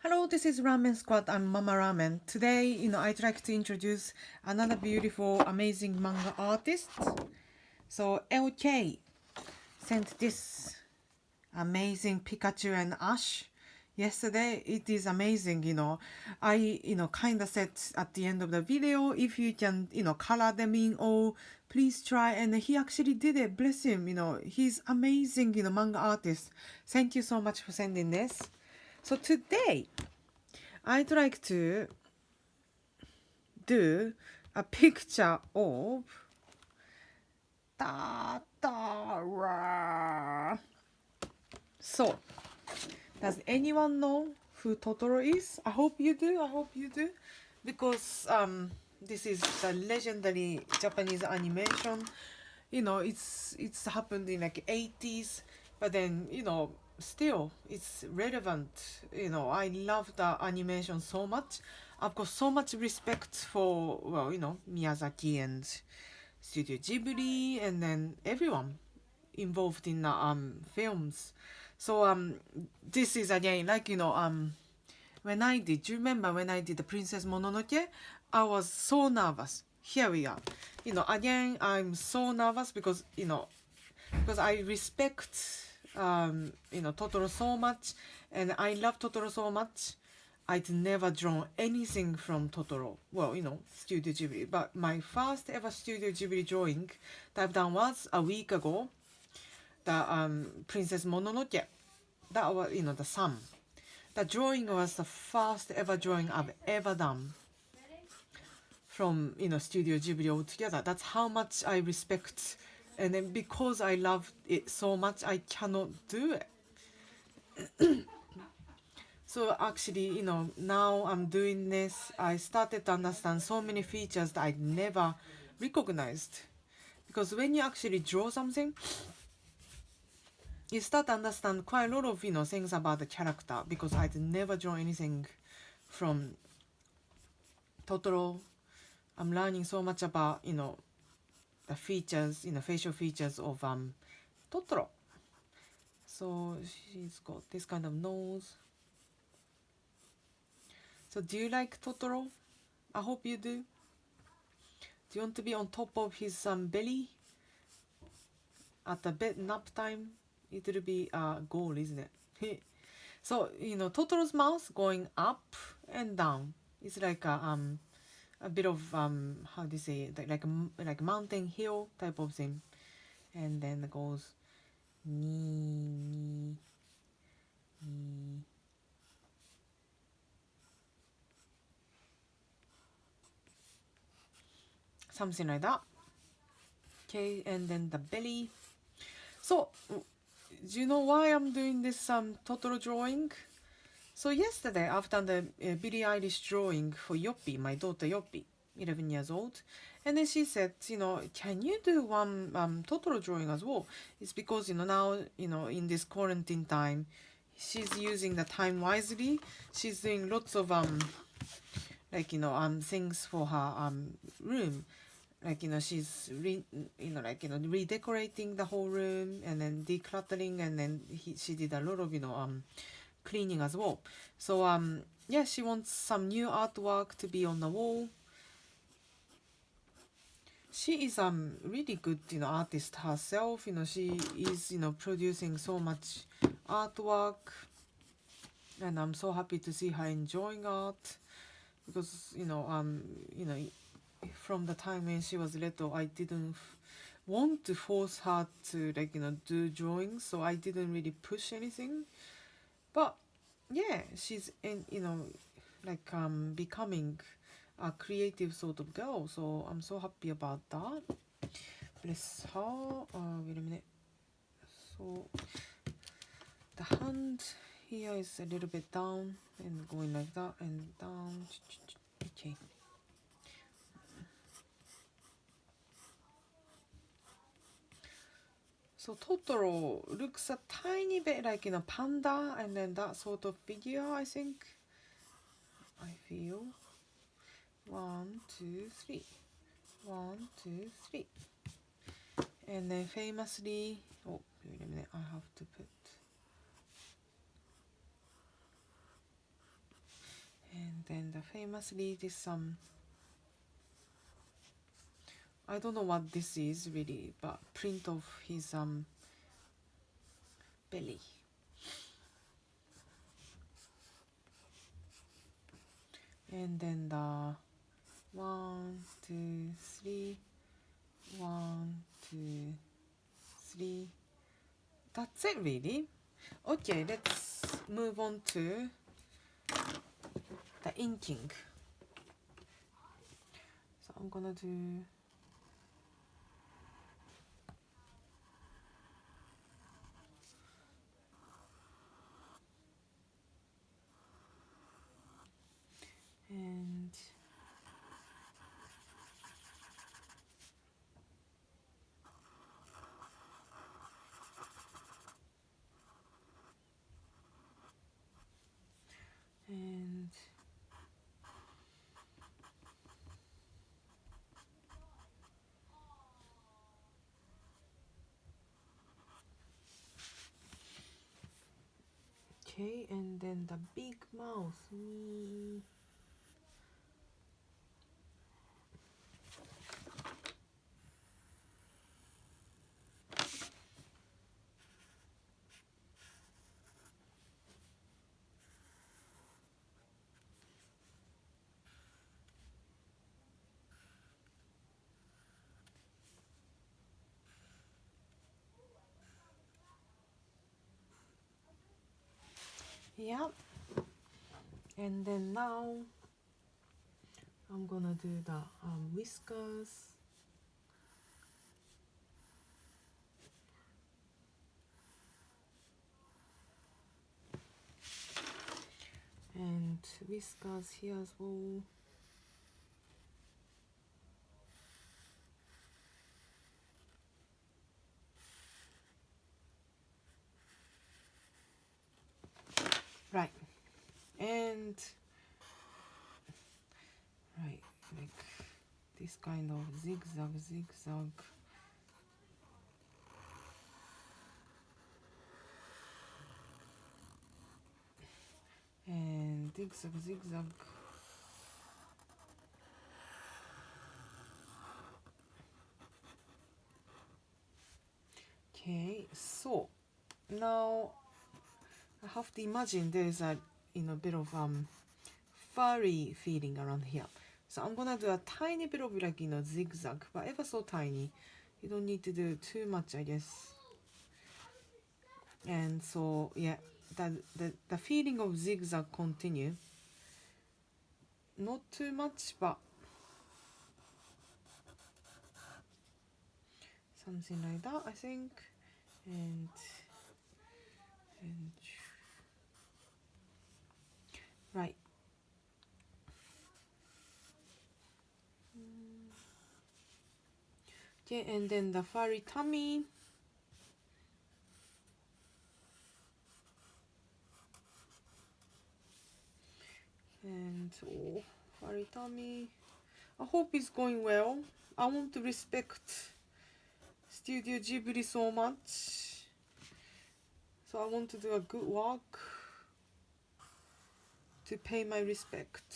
Hello, this is Ramen Squad. I'm Mama Ramen. Today, I'd like to introduce another beautiful, amazing manga artist. So, LK sent this amazing Pikachu and Ash yesterday. It is amazing, I, kind of said at the end of the video, if you can, color them in all, please try. And he actually did it. Bless him, he's amazing, manga artist. Thank you so much for sending this. So today, I'd like to do a picture of Totoro. So, does anyone know who Totoro is? I hope you do. I hope you do, because this is the legendary Japanese animation. It's happened in like 80s, but then still it's relevant. I love the animation so much. I've got so much respect for, well, Miyazaki and Studio Ghibli, and then everyone involved in the films. So this is again like when I did. Do you remember when I did the Princess Mononoke? I was so nervous. Here we are. Again, I'm so nervous because because I respect Totoro so much, and I love Totoro so much. I'd never drawn anything from Totoro. Well, Studio Ghibli. But my first ever Studio Ghibli drawing that I've done was a week ago. The Princess Mononoke. That was, the sun. The drawing was the first ever drawing I've ever done from, Studio Ghibli altogether. That's how much I respect. And then because I love it so much, I cannot do it. So actually, now I'm doing this, I started to understand so many features that I never recognized. Because when you actually draw something, you start to understand quite a lot of, things about the character, because I'd never drawn anything from Totoro. I'm learning so much about, the features, facial features of Totoro. So she's got this kind of nose. So do you like Totoro? I hope you do. Do you want to be on top of his belly at the bed nap time? It will be a goal, isn't it? So Totoro's mouth going up and down. It's like a bit of how do you say it? Like a mountain hill type of thing, and then it goes ni ni. Something like that. Okay, and then the belly. So, do you know why I'm doing this Totoro drawing? So yesterday, I've done the Billie Eilish drawing for Yoppie, my daughter Yoppie, 11 years old. And then she said, can you do one Totoro drawing as well? It's because, now, in this quarantine time, she's using the time wisely. She's doing lots of, things for her room. Like, she's redecorating the whole room, and then decluttering, and then she did a lot of, cleaning as well. So yeah, she wants some new artwork to be on the wall. She is really good, artist herself. She is, producing so much artwork, and I'm so happy to see her enjoying art, because from the time when she was little, I didn't want to force her to do drawings, so I didn't really push anything. But yeah, she's in, becoming a creative sort of girl, so I'm so happy about that. Bless her. Wait a minute. So the hand here is a little bit down and going like that and down. Okay. So Totoro looks a tiny bit like a panda, and then that sort of figure, I think. I feel. 1, 2, 3. 1, 2, 3. And then famously, oh, wait a minute, I have to put famously this I don't know what this is really, but print of his belly. And then the 1, 2, 3, 1, 2, 3. That's it really. Okay, let's move on to the inking. So I'm gonna do and and okay, and then the big mouth. Yeah, and then now I'm gonna do the whiskers. And whiskers here as well. Right, and right, like this kind of zigzag, and zigzag. Okay, so now I have to imagine there's a bit of furry feeling around here. So I'm gonna do a tiny bit of like zigzag, but ever so tiny. You don't need to do too much, I guess. And so yeah, the feeling of zigzag continue. Not too much, but something like that, I think. And right. Okay, and then the furry tummy. And oh, furry tummy. I hope it's going well. I want to respect Studio Ghibli so much. So I want to do a good work to pay my respect.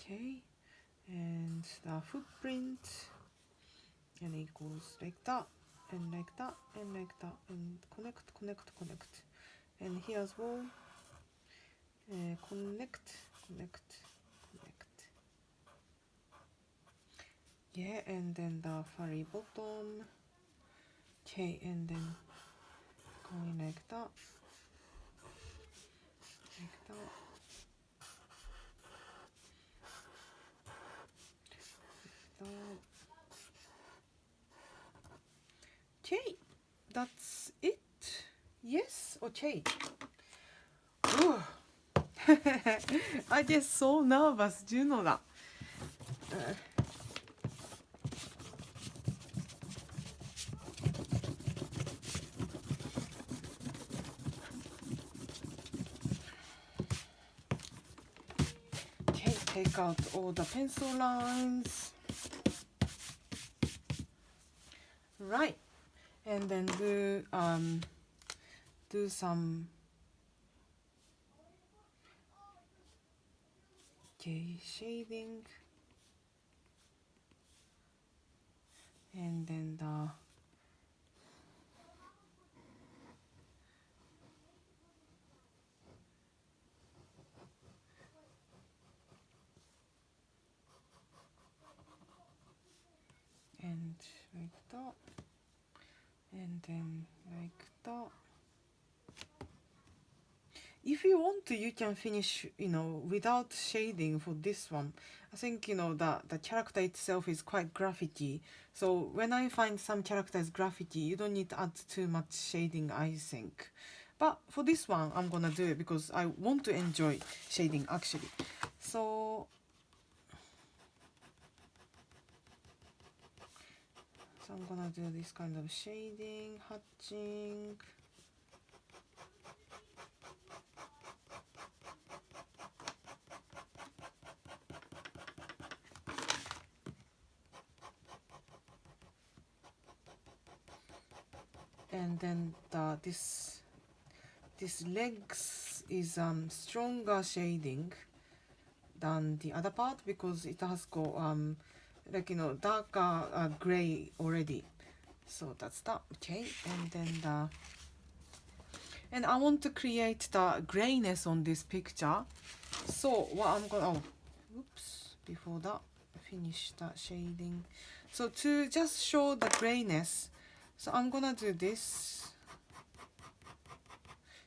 Okay, and the footprint, and it goes like that, and like that, and like that, and connect. And here as well, connect. Yeah, and then the furry bottom. Okay, and then going like that, like that. Okay, that's it. Yes, okay. I get so nervous, do you know that? Okay, take out all the pencil lines. Right, and then do some shading, and then and like that, and then like that. If you want to, you can finish, without shading for this one. I think, the character itself is quite graffiti. So when I find some characters graffiti, you don't need to add too much shading, I think. But for this one, I'm gonna do it because I want to enjoy shading actually. So I'm gonna do this kind of shading, hatching. And then this legs is stronger shading than the other part because it has got darker gray already. So that's that. Okay, and then and I want to create the grayness on this picture. So what I'm gonna before that, finish that shading. So to just show the grayness, so I'm gonna do this.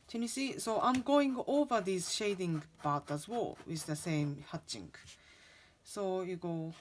Can you see? So I'm going over this shading part as well with the same hatching. So you go.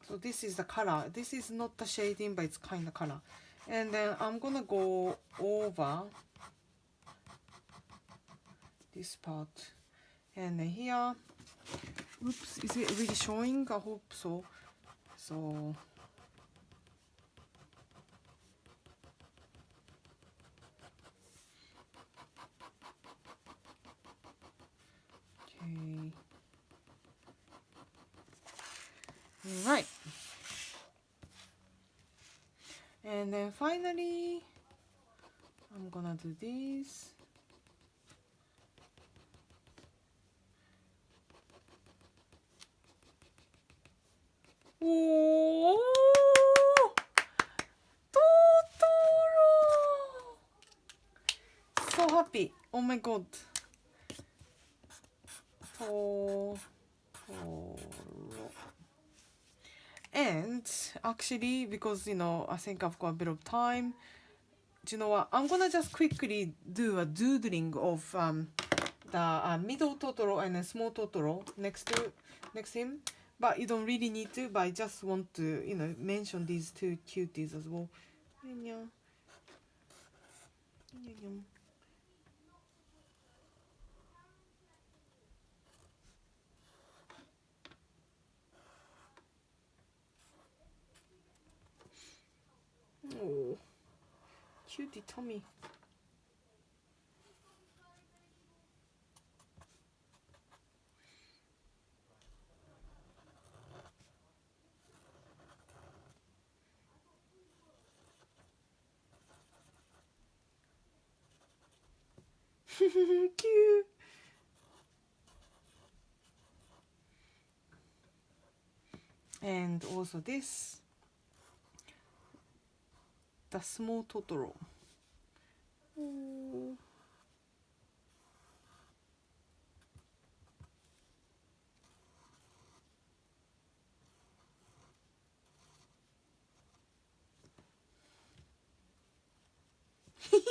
So this is the color. This is not the shading, but it's kind of color. And then I'm gonna go over this part. And then here, oops, is it really showing? I hope so. So okay. Right. And then finally, I'm gonna do this. Oh, Totoro! So happy. Oh my god. Totoro. And actually, because I think I've got a bit of time, do you know what? I'm gonna just quickly do a doodling of the middle Totoro and a small Totoro next him. But you don't really need to. But I just want to mention these two cuties as well. Oh, cutie Tommy. Cute. And also this, the small Totoro. Oh. Cute.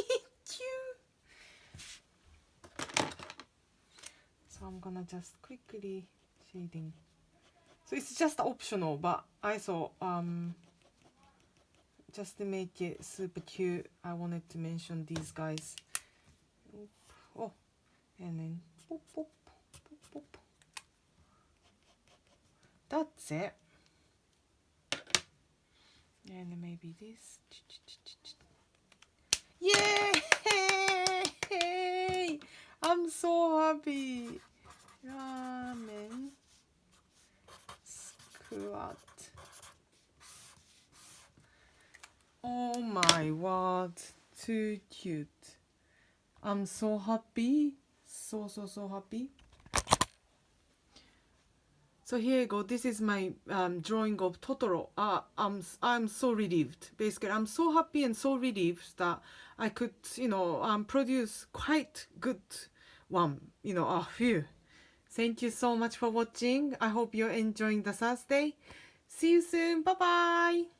So I'm gonna just quickly shading. So it's just optional, but I thought just to make it super cute, I wanted to mention these guys. Oh, and then boop, boop, boop, boop. That's it. And maybe this. Yay! I'm so happy. Ramen squat. Oh my word, too cute. I'm so happy. So happy. So here you go. This is my drawing of Totoro. I'm so relieved. Basically, I'm so happy and so relieved that I could, produce quite good one. Phew. Thank you so much for watching. I hope you're enjoying the Thursday. See you soon. Bye bye.